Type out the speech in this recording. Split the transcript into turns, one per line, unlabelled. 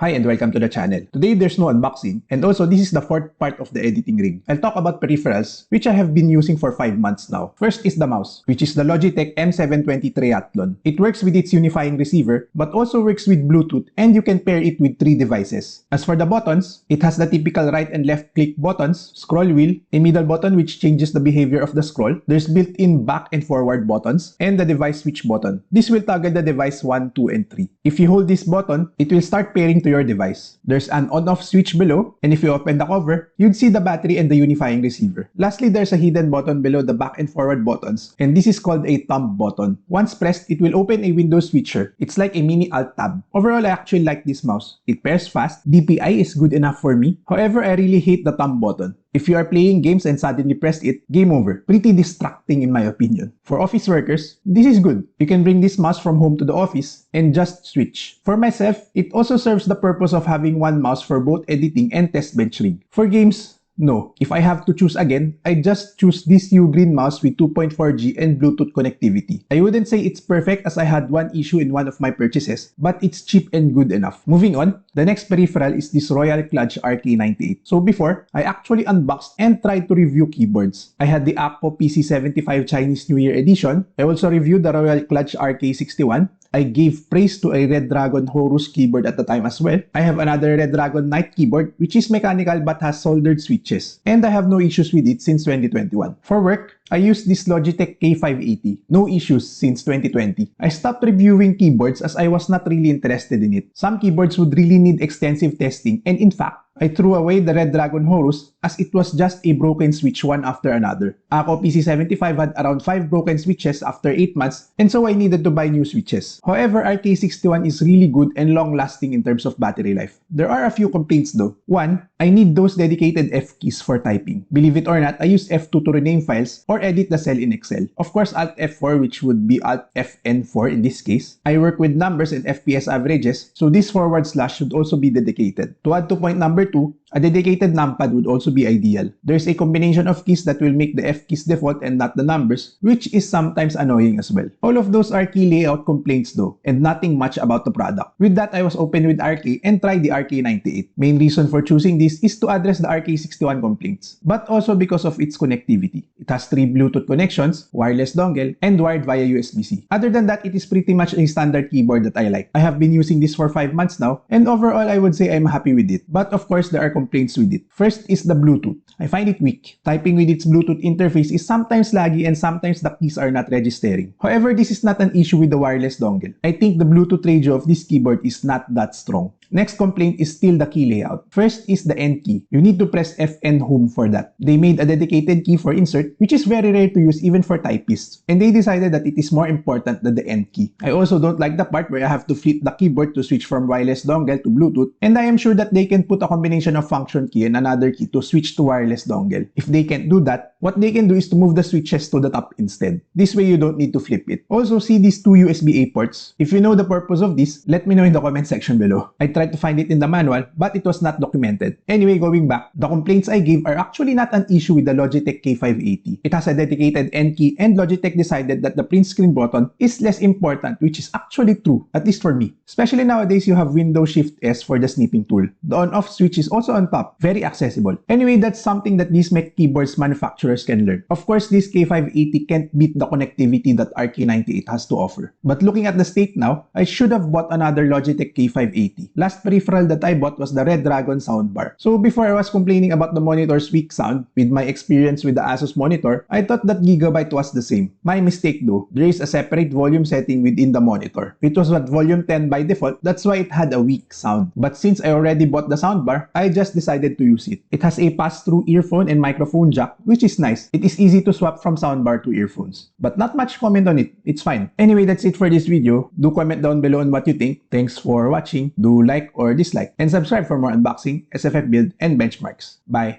Hi and welcome to the channel. Today there's no unboxing, and also this is the fourth part of the editing rig. I'll talk about peripherals which I have been using for 5 months now. First is the mouse, which is the Logitech M720 Triathlon. It works with its unifying receiver but also works with Bluetooth, and you can pair it with 3 devices. As for the buttons, it has the typical right and left click buttons, scroll wheel, a middle button which changes the behavior of the scroll. There's built-in back and forward buttons, and the device switch button. This will toggle the device 1, 2, and 3. If you hold this button, it will start pairing to your device. There's an on-off switch below, and if you open the cover, you'd see the battery and the unifying receiver. Lastly, there's a hidden button below the back and forward buttons, and this is called a thumb button. Once pressed, it will open a window switcher. It's like a mini alt tab. Overall, I actually like this mouse. It pairs fast, DPI is good enough for me. However, I really hate the thumb button. If you are playing games and suddenly press it, game over. Pretty distracting in my opinion. For office workers, this is good. You can bring this mouse from home to the office and just switch. For myself, it also serves the purpose of having one mouse for both editing and test bench rig. For games, no. If I have to choose again, I just choose this Ugreen mouse with 2.4G and Bluetooth connectivity. I wouldn't say it's perfect as I had one issue in one of my purchases, but it's cheap and good enough. Moving on, the next peripheral is this Royal Kludge RK98. So before, I actually unboxed and tried to review keyboards. I had the Akko PC75 Chinese New Year edition. I also reviewed the Royal Kludge RK61. I gave praise to a Red Dragon Horus keyboard at the time as well. I have another Red Dragon Knight keyboard which is mechanical but has soldered switches. And I have no issues with it since 2021. For work, I used this Logitech K580. No issues since 2020. I stopped reviewing keyboards as I was not really interested in it. Some keyboards would really need extensive testing, and in fact, I threw away the Red Dragon Horus as it was just a broken switch one after another. Akko PC75 had around 5 broken switches after 8 months, and so I needed to buy new switches. However, RK61 is really good and long-lasting in terms of battery life. There are a few complaints though. One, I need those dedicated F keys for typing. Believe it or not, I use F2 to rename files or edit the cell in Excel. Of course, Alt F4, which would be Alt FN4 in this case. I work with numbers and FPS averages, so this forward slash should also be dedicated. To add to point number 2, a dedicated numpad would also be ideal. There's a combination of keys that will make the F keys default and not the numbers, which is sometimes annoying as well. All of those are key layout complaints though, and nothing much about the product. With that, I was open with RK and tried the RK98. Main reason for choosing this is to address the RK61 complaints, but also because of its connectivity. It has 3 Bluetooth connections, wireless dongle, and wired via USB-C. Other than that, it is pretty much a standard keyboard that I like. I have been using this for 5 months now, and overall, I would say I'm happy with it. But of course, there are complaints with it. First is the Bluetooth. I find it weak. Typing with its Bluetooth interface is sometimes laggy and sometimes the keys are not registering. However, this is not an issue with the wireless dongle. I think the Bluetooth radio of this keyboard is not that strong. Next complaint is still the key layout. First is the end key. You need to press FN home for that. They made a dedicated key for insert, which is very rare to use even for typists. And they decided that it is more important than the end key. I also don't like the part where I have to flip the keyboard to switch from wireless dongle to Bluetooth, and I am sure that they can put a combination of function key and another key to switch to wireless dongle. If they can't do that, what they can do is to move the switches to the top instead. This way you don't need to flip it. Also, see these 2 USB-A ports. If you know the purpose of this, let me know in the comment section below. I tried to find it in the manual, but it was not documented. Anyway, going back, the complaints I gave are actually not an issue with the Logitech K580. It has a dedicated end key, and Logitech decided that the print screen button is less important, which is actually true, at least for me. Especially nowadays, you have Windows Shift S for the snipping tool. The on-off switch is also on top, very accessible. Anyway, that's something that these Mac keyboards manufacturers can learn. Of course, this K580 can't beat the connectivity that RK98 has to offer. But looking at the state now, I should have bought another Logitech K580. Last peripheral that I bought was the Red Dragon soundbar. So before I was complaining about the monitor's weak sound, with my experience with the Asus monitor, I thought that Gigabyte was the same. My mistake though, there is a separate volume setting within the monitor. It was at volume 10 by default, that's why it had a weak sound. But since I already bought the soundbar, I just decided to use it. It has a pass-through earphone and microphone jack, which is nice. It is easy to swap from soundbar to earphones. But not much comment on it, it's fine. Anyway, that's it for this video. Do comment down below on what you think. Thanks for watching. Do like or dislike, and subscribe for more unboxing, SFF build, and benchmarks. Bye!